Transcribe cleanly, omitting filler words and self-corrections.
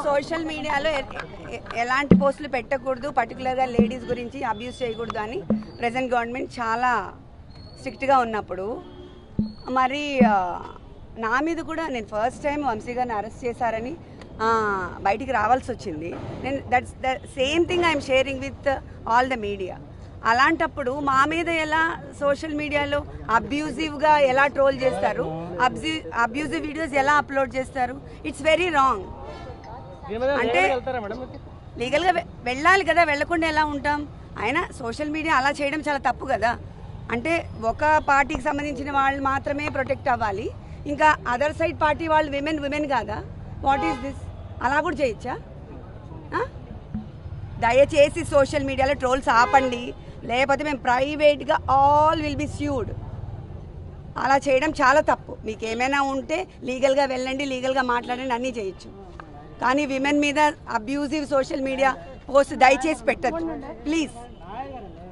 Social మీడియాలో ఎలాంటి పోస్టులు పెట్టకూడదు, పర్టికులర్గా లేడీస్ గురించి అబ్యూస్ చేయకూడదు అని ప్రెజెంట్ గవర్నమెంట్ చాలా స్ట్రిక్ట్గా ఉన్నప్పుడు మరి నా మీద కూడా నేను ఫస్ట్ టైం వంశీ గారిని అరెస్ట్ చేశారని బయటికి రావాల్సి వచ్చింది. నేను that's the same thing I'm sharing with all the media. అలాంటప్పుడు మా మీద ఎలా సోషల్ మీడియాలో అబ్యూజివ్గా ఎలా ట్రోల్ చేస్తారు, అబ్యూజివ్ వీడియోస్ ఎలా అప్లోడ్ చేస్తారు, ఇట్స్ వెరీ రాంగ్. అంటే లీగల్గా వెళ్ళాలి కదా, వెళ్ళకుండా ఎలా ఉంటాం? అయినా సోషల్ మీడియా అలా చేయడం చాలా తప్పు కదా. అంటే ఒక పార్టీకి సంబంధించిన వాళ్ళు మాత్రమే ప్రొటెక్ట్ అవ్వాలి, ఇంకా అదర్ సైడ్ పార్టీ వాళ్ళు విమెన్ కాదా? What is this? అలా కూడా చేయొచ్చా? దయచేసి సోషల్ మీడియాలో ట్రోల్స్ ఆపండి, లేకపోతే మేము ప్రైవేట్గా ఆల్ విల్ బి స్యూడ్. అలా చేయడం చాలా తప్పు. మీకు ఏమైనా ఉంటే లీగల్గా వెళ్ళండి, లీగల్గా మాట్లాడండి, అన్నీ చేయొచ్చు. కానీ విమెన్ మీద అబ్యూజివ్ సోషల్ మీడియా పోస్ట్ దయచేసి పెట్టద్దు ప్లీజ్.